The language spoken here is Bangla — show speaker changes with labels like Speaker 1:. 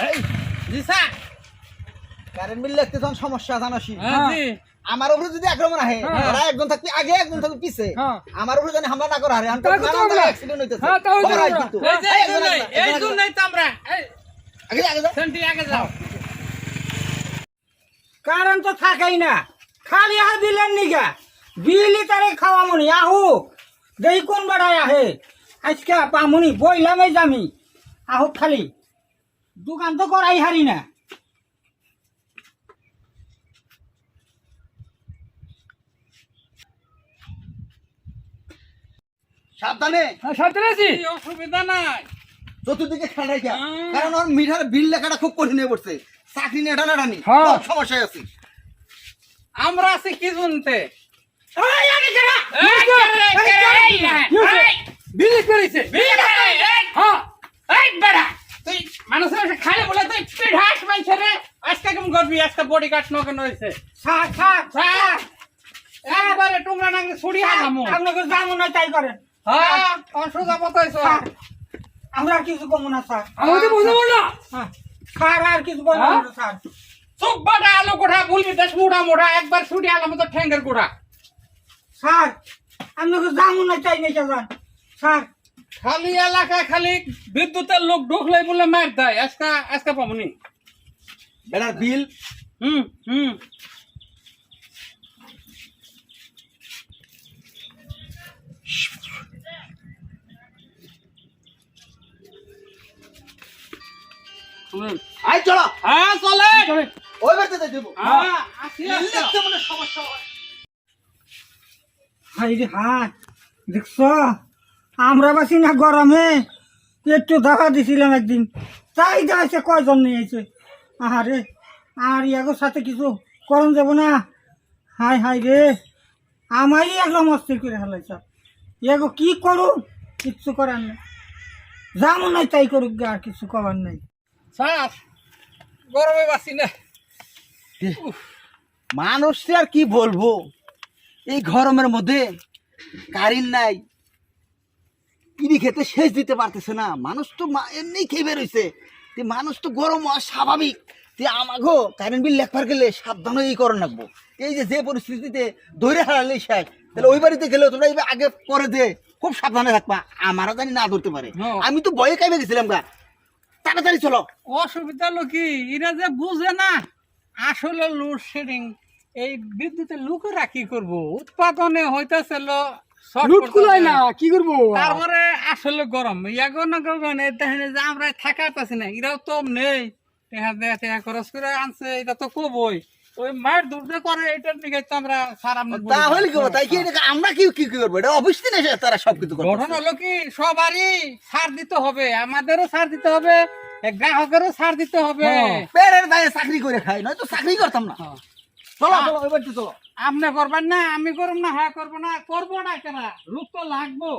Speaker 1: এই জি স্যার কারেন্ট বিল লিখতে তখন সমস্যা জানাসি
Speaker 2: জি
Speaker 1: আমার উপরে যদি আক্রমণ আহে ওরা একজন থাকবে আগে একজন থাকবে পিছে আমার উপরে যদি হামলা না করে আরে আমি তো অ্যাক্সিডেন্ট হইতেছে
Speaker 2: হ্যাঁ তাও
Speaker 1: খবর আই কিন্তু
Speaker 2: এই জন্যই তো আমরা
Speaker 1: আগে আগে যাও
Speaker 2: সেন্টি আগে যাও
Speaker 3: কারণ তো থাকাই না খালি আহ দিলেন নিগা বিলি তারে খাওয়া মনি আহু দেই কোন বাড়ায় আহে আজকে পামুনি বইলামে জামি আহু খালি দোকান তো করাই হারি না
Speaker 1: সাবধানে
Speaker 2: সাথে আছি অসুবিধা নাই
Speaker 1: চতুর্দিকে খেয়াল রাখিয়া কারণ ওর মিটার বিল লেখাটা খুব কঠিন হয়ে পড়ছে চাকরি নিয়ে টানাটানি
Speaker 2: হ্যাঁ।
Speaker 1: খুব সমস্যায় আছি
Speaker 2: আমরা আছি কি শুনতে বিলি করেছে হ্যাঁ এই বেড়া তুই মানুষের খালি বলে তুই পিঠাস পাইছে রে আজকে কেমন করবি আজকে বডি কাট নকেন হয়েছে
Speaker 3: থাক থাক
Speaker 2: থাক। একবারে টুকরা নাঙ্গে ছুড়ি হালামু
Speaker 3: আপনাকে জামু না তাই করেন
Speaker 2: হ্যাঁ অসুবিধা মতো হয়েছে
Speaker 3: আমরা আর কিছু কমু না স্যার
Speaker 2: আমাদের বুঝতে পারলো
Speaker 3: স্যার আর কিছু বলবো না স্যার
Speaker 2: চোখ বাটা আলো কোঠা বলবি দেশ মোটা মোটা একবার ছুটি আলাম তো ঠ্যাঙ্গের কোঠা
Speaker 3: স্যার আপনাকে জামু না চাই না যান স্যার
Speaker 2: খালি এলাকায় খালি বিদ্যুতের লোক ঢুকলে বলে মার দেয় আজকা আজকা পাবনি
Speaker 1: বেড়ার বিল
Speaker 2: হুম শুনুন
Speaker 1: আই চলো
Speaker 2: হ্যাঁ চলে
Speaker 1: ওই বাড়িতে দেবো
Speaker 2: হ্যাঁ আসি
Speaker 1: বিল
Speaker 2: আসি।
Speaker 1: লিখতে মনে সমস্যা হয়
Speaker 3: হাই রে হাই দেখছ আমরা বাসি না গরমে একটু দেখা দিছিলাম একদিন তাই দেখাইছে কয়জন নিয়েছে আহারে আর ইয়াগোর সাথে কিছু করণ যাব না হাই হাই রে আমারই একদম অস্থির করে ফেলাইছ ইয়াগো কি করু কিচ্ছু করার নেই যেমন নাই তাই করুক গে, আর কিছু করার নেই
Speaker 2: স্যার গরমে বাসি না
Speaker 1: মানুষকে আর কি বলবো এই গরমের মধ্যে কারেন্ট নাই কিনি খেতে শেষ দিতে পারতেছে না মানুষ তো এমনি খেয়ে বেরোইছে মানুষ তো গরম হওয়া স্বাভাবিক আমাগো কারেন্ট বিল লেখবার গেলে সাবধান হয়ে করণ রাখবো এই যে পরিস্থিতিতে ধরে হারালে শেষ তাহলে ওই বাড়িতে গেলেও তোমরা এই আগে পরে দে খুব সাবধানে থাকবা আমারও জানি না ধরতে পারে আমি তো ভয়ে কাইবে গেছিলাম গা তাড়াতাড়ি চলো
Speaker 2: অসুবিধা হলো কি এরা যে বুঝে না আসলে লোডশেডিং এই বিদ্যুতের লোকেরা কি করবো উৎপাদনে হইতেছে
Speaker 3: না কি করবো
Speaker 2: তারপরে আসলে গরম ইয়াগো না গগনে দেখেন যে আমরা থাকা পাচ্ছি না এরাও তো নেই টেহা খরচ করে আনছে এটা তো কবই ওই মায়ের দুধে করে এটার দিকে তো আমরা সারা
Speaker 1: তাহলে কি তাই কি আমরা কি কি করবো এটা অফিস দিন এসে তারা সবকিছু করবে
Speaker 2: গঠন হলো কি সবারই ছাড় দিতে হবে আমাদেরও ছাড় দিতে হবে গ্রাহকেরও ছাড় দিতে হবে
Speaker 1: পেরের দায়ে চাকরি করে খাই নয় তো চাকরি করতাম না চলো চলো ওই বাড়িতে চলো
Speaker 2: আপনি করবেন না আমি করব না হ্যাঁ করবো না কেনা লোক তো লাগবো